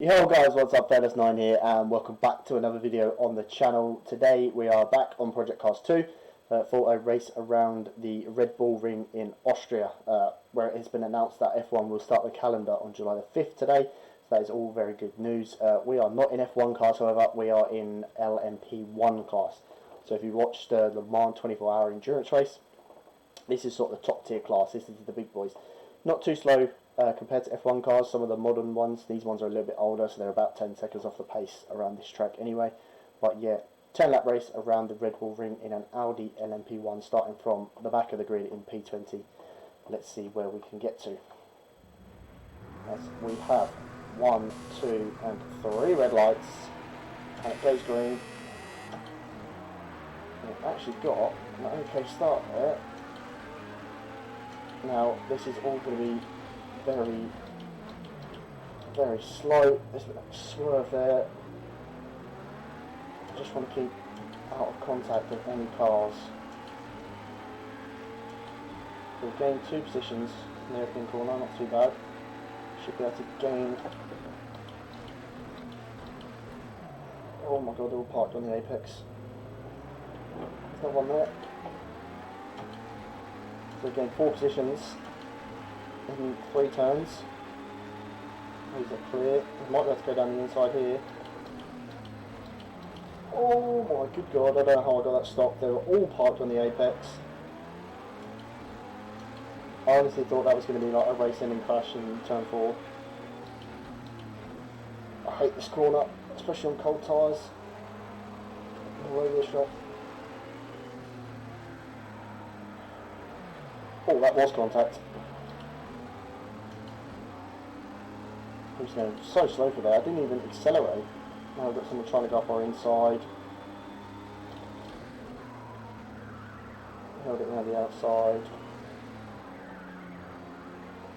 Yo guys, what's up? Feathers9 here and welcome back to another video on the channel. Today we are back on Project Cars 2 for a race around the Red Bull Ring in Austria, where it has been announced that F1 will start the calendar on July the 5th today. So that is all very good news. We are not in F1 cars, however, we are in LMP1 class. So if you watched the Le Mans 24-hour endurance race, this is sort of the top tier class. This is the big boys. Not too slow compared to F1 cars. Some of the modern ones, these ones are a little bit older, so they're about 10 seconds off the pace around this track anyway. But yeah, 10-lap race around the Red Bull Ring in an Audi LMP1, starting from the back of the grid in P20. Let's see where we can get to. As we have 1, 2 and 3 red lights, and it goes green. And it actually got an okay start there. Now this is all going to be very, very slow. There's a bit of a swerve there. I just want to keep out of contact of any cars. So we've gained 2 positions in the opening corner, not too bad. Should be able to gain. Oh my god, they're all parked on the apex. There's no one there. So we've gained 4 positions in 3 turns. These are clear. We might be able to go down the inside here. Oh my good god, I don't know how I got that stopped. They were all parked on the apex. I honestly thought that was going to be like a race-ending crash in turn 4. I hate this corner, especially on cold tyres. All over the shop. Oh, that was contact. I was going so slow for that. I didn't even accelerate. Now I've got someone trying to go up our inside. Held it around the outside.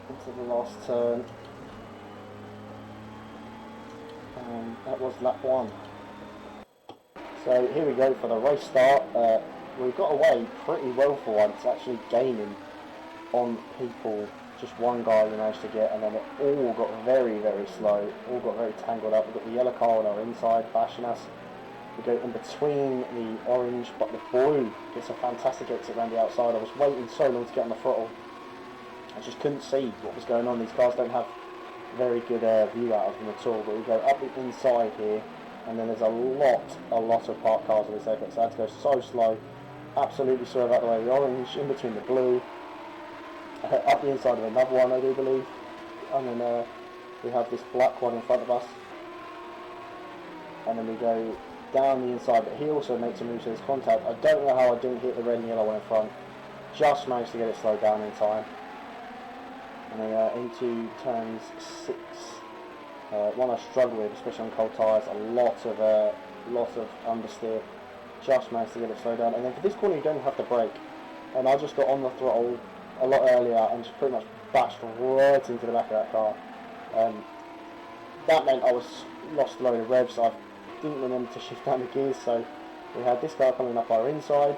Into the last turn. And that was lap 1. So here we go for the race start. We've got away pretty well for once, actually gaining on people. Just one guy we managed to get, and then it all got very, very slow. All got very tangled up. We've got the yellow car on our inside bashing us. We go in between the orange, but the blue gets a fantastic exit around the outside. I was waiting so long to get on the throttle. I just couldn't see what was going on. These cars don't have very good view out of them at all. But we go up the inside here, and then there's a lot of parked cars on this apex. I had to go so slow. Absolutely swerve out the way of the orange, in between the blue. Up the inside of another one, I do believe, and then we have this black one in front of us, and then we go down the inside, but he also makes a move to his contact. I don't know how I didn't hit the red and yellow one in front, just managed to get it slowed down in time. And then into turns 6, one I struggle with, especially on cold tyres, a lot of understeer, just managed to get it slowed down. And then for this corner you don't have to brake, and I just got on the throttle a lot earlier and just pretty much bashed right into the back of that car. That meant I lost a load of revs. I didn't remember to shift down the gears, so we had this car coming up our inside,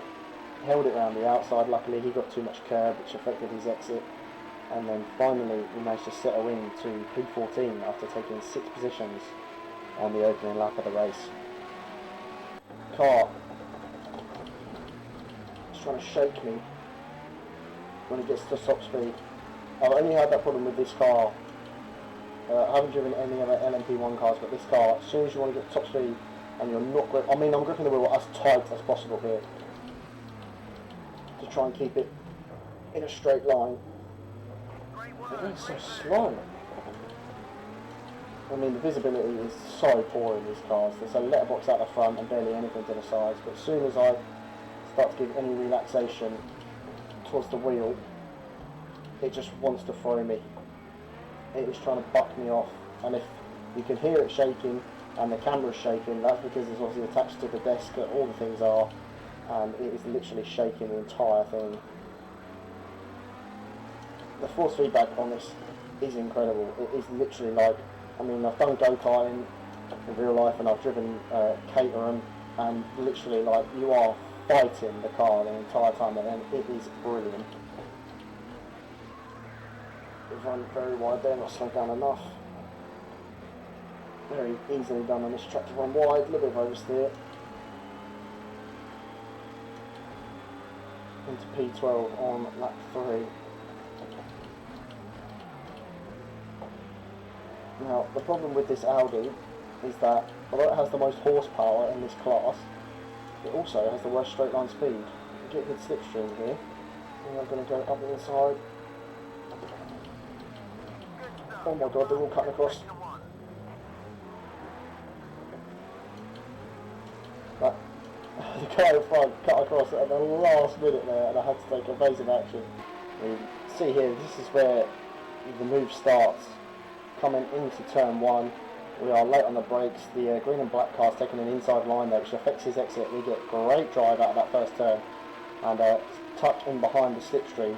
held it around the outside. Luckily he got too much curb, which affected his exit, and then finally we managed to settle in to P14 after taking 6 positions on the opening lap of the race. Car is trying to shake me when it gets to top speed. I've only had that problem with this car. I haven't driven any other LMP1 cars, but this car, as soon as you want to get to top speed and you're not gripping, I'm gripping the wheel as tight as possible here to try and keep it in a straight line. It's going so slow. I mean, the visibility is so poor in these cars. There's a letterbox out the front and barely anything to the sides, but as soon as I start to give any relaxation towards the wheel, it just wants to throw me. It is trying to buck me off, and if you can hear it shaking and the camera's shaking, that's because it's obviously attached to the desk that all the things are, and it is literally shaking the entire thing. The force feedback on this is incredible. It is literally like, I mean, I've done go-karting in real life and I've driven Caterham, and literally like you are fighting the car the entire time, and it is brilliant. We've run very wide there, not slowed down enough. Very easily done on this track to run wide, a little bit of oversteer. Into P12 on lap 3. Now, the problem with this Audi is that, although it has the most horsepower in this class, it also has the worst straight line speed. You get a good slipstream here. And I'm going to go up the inside. Oh my god, they're all cutting across. But the guy in front cut across at the last minute there, and I had to take evasive action. You see here, this is where the move starts. Coming into turn 1, we are late on the brakes. The green and black car's taking an inside line there, which affects his exit. We get great drive out of that first turn, and tucked in behind the slipstream,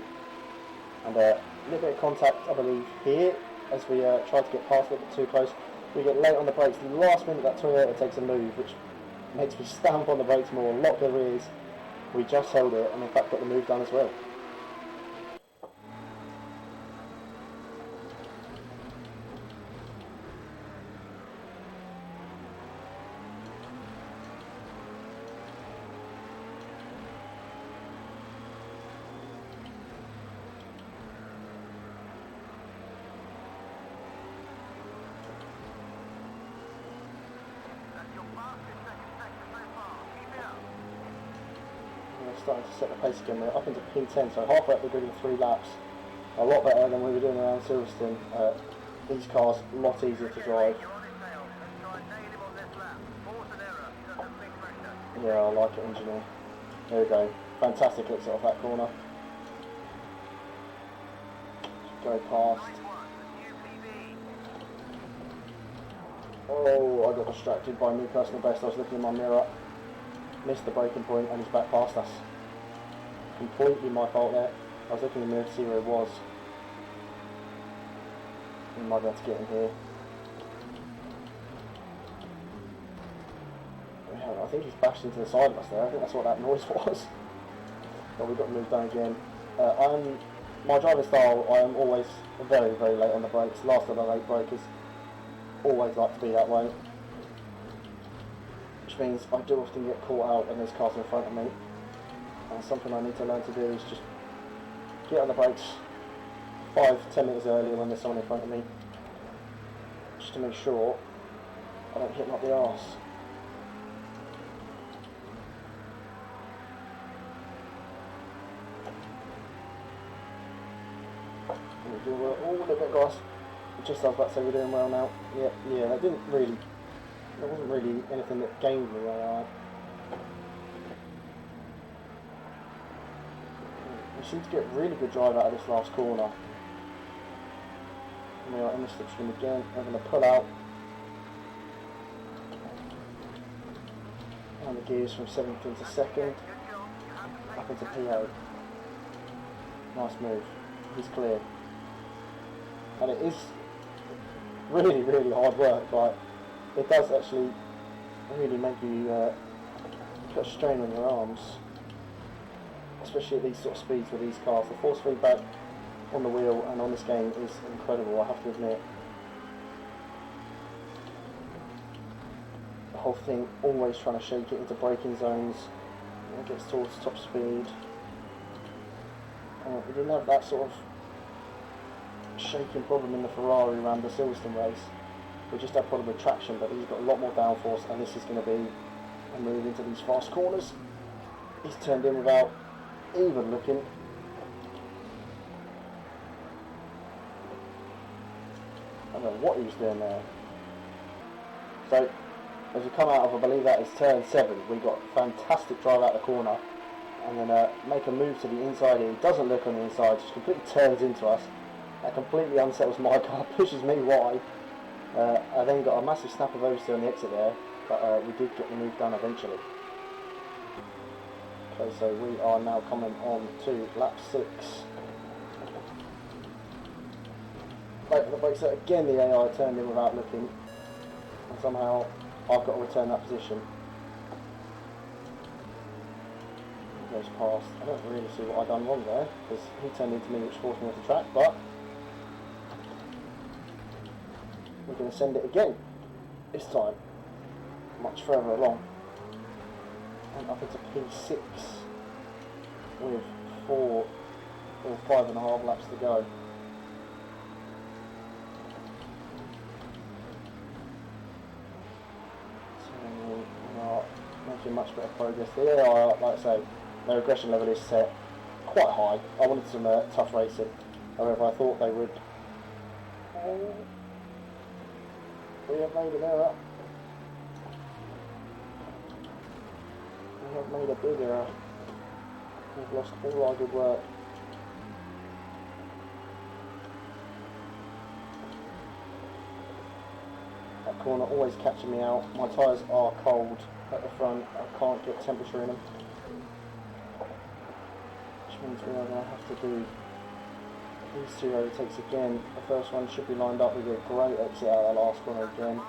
and a little bit of contact, I believe, here as we try to get past a little bit too close. We get late on the brakes. The last minute that Toyota takes a move, which makes me stamp on the brakes more, lock the rears. We just held it, and in fact got the move done as well. Starting to set the pace again. We're up into P10, so halfway up the grid in 3 laps. A lot better than we were doing around Silverstone. These cars a lot easier to drive. Yeah, I like it, engineer. There we go. Fantastic exit off that corner. Go past. Oh, I got distracted by new personal best. I was looking in my mirror. Missed the braking point and he's back past us. Completely my fault there. I was looking in the mirror to see where he was. We might be able to get in here. Yeah, I think he's bashed into the side of us there. I think that's what that noise was. But we've got to move down again. My driving style, I am always very, very late on the brakes. Last of the late breakers. Always like to be that way. Which means I do often get caught out when there's cars in front of me, and something I need to learn to do is just get on the brakes 5-10 minutes earlier when there's someone in front of me, just to make sure I don't hit them up the arse. We do well. Oh, look at that, guys. Just as I was about to say, we're doing well now. Yeah, that didn't really. There wasn't really anything that gained me AI. We seem to get really good drive out of this last corner. And we are in the slipstream again. We're going to pull out. And the gears from 7th into 2nd. Up into P8. Nice move. He's clear. And it is really, really hard work. Like, it does actually really make you put a strain on your arms, especially at these sort of speeds with these cars. The force feedback on the wheel and on this game is incredible, I have to admit. The whole thing, always trying to shake it into braking zones when it gets towards top speed. We didn't have that sort of shaking problem in the Ferrari around the Silverstone race. We just had problem with traction, but he's got a lot more downforce, and this is going to be a move into these fast corners. He's turned in without even looking. I don't know what he was doing there. So, as we come out of, I believe that is turn 7, we got fantastic drive out the corner, and then make a move to the inside here. He doesn't look on the inside, just completely turns into us. That completely unsettles my car, pushes me wide. I then got a massive snap of oversteer on the exit there, but we did get the move done eventually. Okay, so we are now coming on to lap 6. Right, the brakes there, again the AI turned in without looking, and somehow I've got to return that position. He goes past. I don't really see what I've done wrong there, because he turned into me, which forced me off the track, but we're going to send it again. This time, much further along, and up into P6 with 4 or 5.5 laps to go. So we are making much better progress. They are, like I say, their aggression level is set quite high. I wanted some tough racing, however I thought they would. Oh, we have made an error. We have made a big error. We've lost all our good work. That corner always catching me out. My tyres are cold at the front. I can't get temperature in them. Which means we are going to have to do these 2 overtakes again. The first one should be lined up with a great exit out of the last corner again.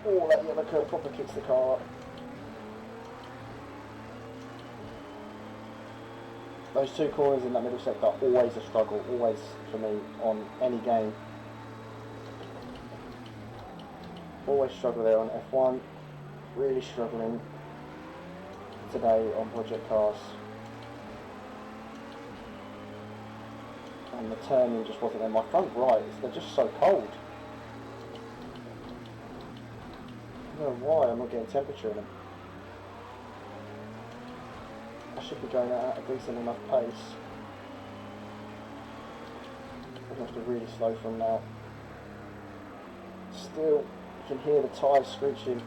Oh, that yellow curve proper kicks the car up. Those 2 corners in that middle sector are always a struggle, always for me on any game. Always struggle there on F1. Really struggling today on Project Cars. And the turning just wasn't there. My front rights, they're just so cold. I don't know why I'm not getting temperature in them. I should be going at a decent enough pace. I'm going to have to really slow from now. Still, you can hear the tyres screeching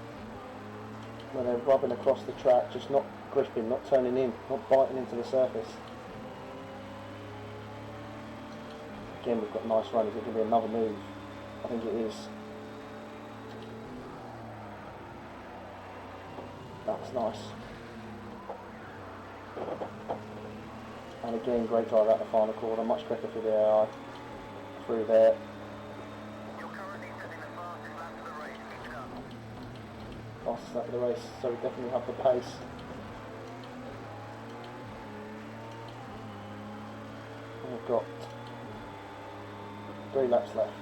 when they're rubbing across the track, just not gripping, not turning in, not biting into the surface. Again, we've got nice run. Is it going to be another move? I think it is. That was nice. And again, great drive out the final corner, much better for the AI through there. You're currently setting the fastest lap of the race. Keep it up. Fastest lap of the race, so we definitely have the pace. And we've got 3 laps left.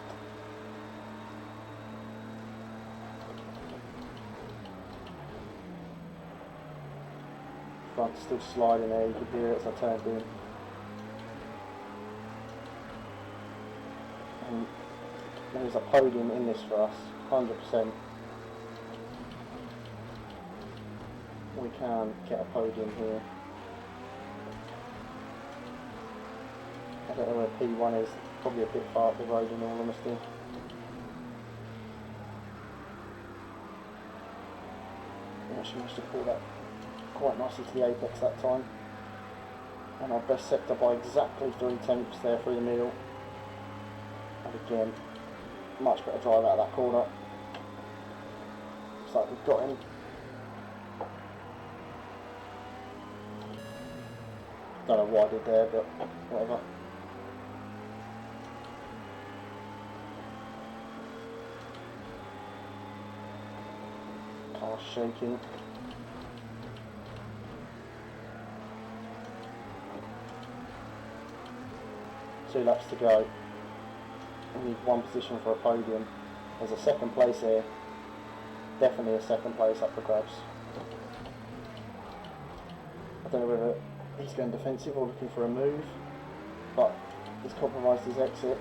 Front still sliding there, you can hear it as I turned in. And there's a podium in this for us, 100%. We can get a podium here. I don't know where P1 is, probably a bit far up the road in all honesty. We actually managed to pull that quite nicely to the apex that time. And our best sector by exactly 3/10 there through the middle. And again, much better drive out of that corner. Looks like we've got him. Don't know what I did there, but whatever. Car's shaking. Two laps to go. We need 1 position for a podium. There's a second place here. Definitely a second place up for grabs. I don't know whether he's going defensive or looking for a move, but he's compromised his exit.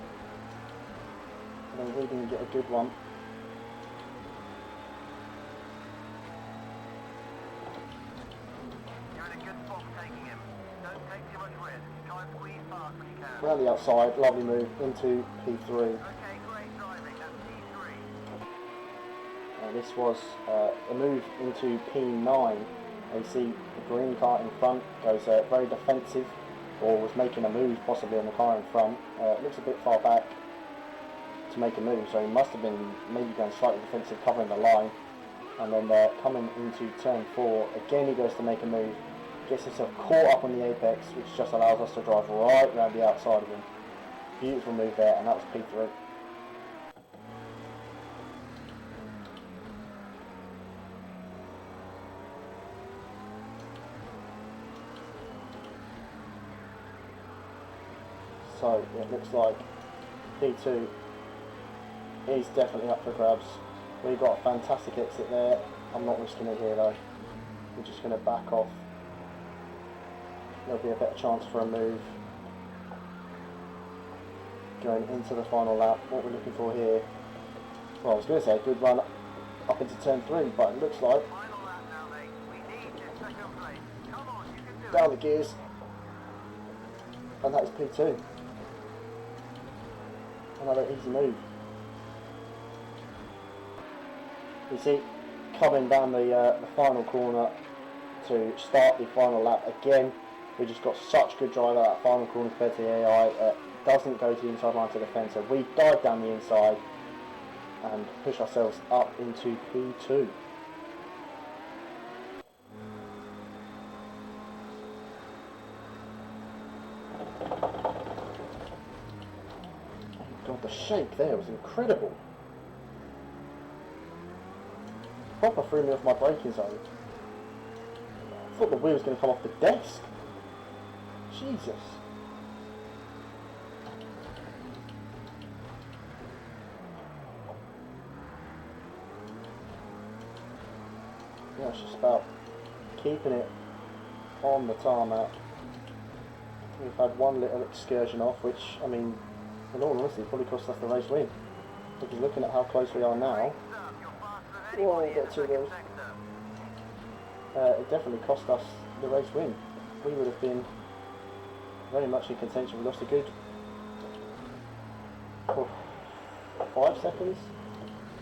And then we didn't get a good one. You're in a good spot taking him. Don't take too much risk. Try and squeeze fast when you can. Around the outside, lovely move into P3. Okay, great driving. That's P3. This was a move into P9. You see the green car in front goes very defensive, or was making a move possibly on the car in front. It looks a bit far back to make a move, so he must have been maybe going slightly defensive, covering the line. And then coming into turn 4, again he goes to make a move, gets himself caught up on the apex, which just allows us to drive right around the outside of him. Beautiful move there, and that was P3. So it looks like P2 is definitely up for grabs. We got a fantastic exit there. I'm not risking it here though. We're just going to back off. There'll be a better chance for a move going into the final lap. What we're looking for here, well, I was going to say a good run up into turn 3, but it looks like Final lap now, mate. We need this second place. Come on, you can do it. down the gears, and that is P2. Another easy move. You see, coming down the final corner to start the final lap again. We just got such good drive at that final corner compared to the AI. Doesn't go to the inside line to the fence, so we dive down the inside and push ourselves up into P2. Oh God, the shake there was incredible. Proper threw me off my braking zone. I thought the wheel was going to come off the desk. Jesus. Yeah, it's just about keeping it on the tarmac. We've had one little excursion off, which, I mean, in all honesty, probably cost us the race win. Because looking at how close we are now, whoa, a bit too low. It definitely cost us the race win. We would have been very much in contention. We lost a good 5 seconds,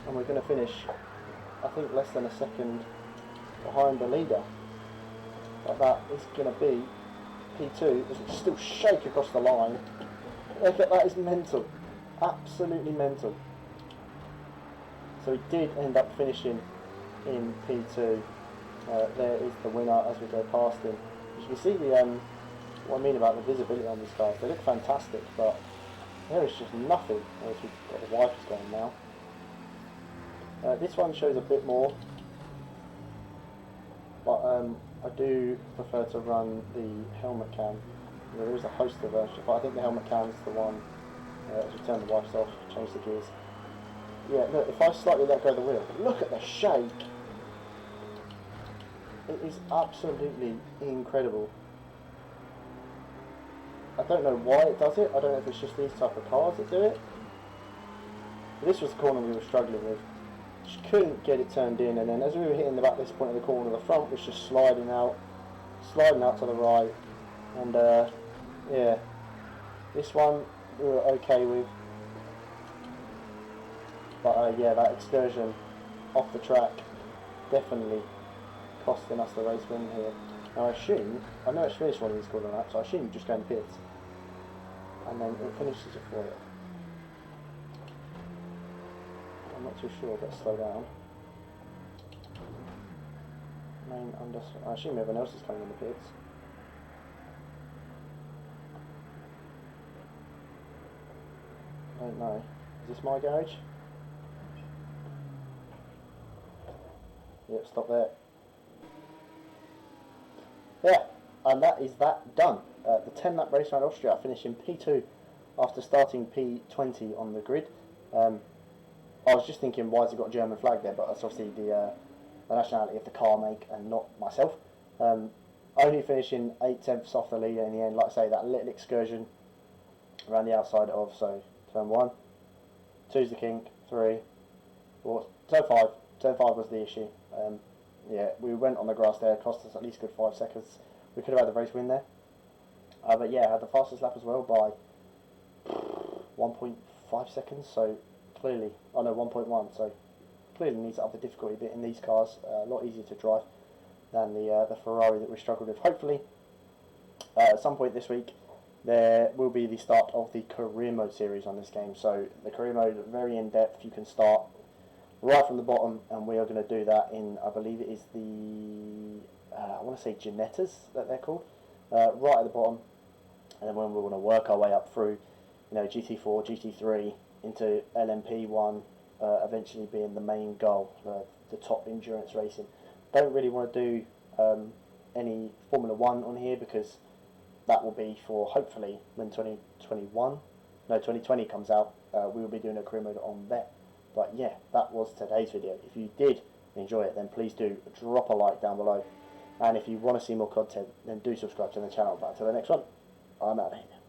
and we're going to finish, I think, less than a second behind the leader. But that is going to be P2 as we still shake across the line. Look at that, is mental, absolutely mental. So we did end up finishing in P2. There is the winner as we go past him. As you can see, what I mean about the visibility on these cars, they look fantastic, but there is just nothing. As we've got the wipers going now. This one shows a bit more, but I do prefer to run the helmet cam. There is a host of versions, but I think the helmet cam is the one. As we turn the wipers off, change the gears. Yeah, look, if I slightly let go of the wheel, look at the shake. It is absolutely incredible. I don't know why it does it. I don't know if it's just these type of cars that do it. But this was the corner we were struggling with. Just couldn't get it turned in, and then as we were hitting about this point of the corner, the front was just sliding out to the right. And yeah, this one we were okay with. But yeah, that excursion off the track definitely costing us the race win here. Now I know it's finished one of these corner laps, so I assume you just go in the pits and then it finishes it for you. I'm not too sure, but slow down. I assume everyone else is coming in the pits. I don't know. Is this my garage? Yep, stop there. Yeah, and that is that done. The 10 lap race around Austria, finishing P2 after starting P20 on the grid. I was just thinking, why has it got a German flag there? But that's obviously the nationality of the car make and not myself. Only finishing 8/10 off the leader in the end. Like I say, that little excursion around the outside of, so turn 1, 2's the kink, 3, 4, turn 5. Turn 5 was the issue. Yeah, we went on the grass there, cost us at least a good 5 seconds. We could have had the race win there. But yeah, I had the fastest lap as well by 1.5 seconds, so clearly, 1.1, so clearly needs to up the difficulty a bit in these cars. A lot easier to drive than the Ferrari that we struggled with. Hopefully, at some point this week, there will be the start of the career mode series on this game. So the career mode, very in-depth, you can start right from the bottom, and we are going to do that in, I believe it is the, I want to say Genettas that they're called, right at the bottom, and then when we want to work our way up through, GT4, GT3, into LMP1, eventually being the main goal, the top endurance racing. Don't really want to do any Formula 1 on here, because that will be for, hopefully, when 2020 comes out, we will be doing a career mode on that. But yeah, that was today's video. If you did enjoy it, then please do drop a like down below. And if you want to see more content, then do subscribe to the channel. But until the next one, I'm out of here.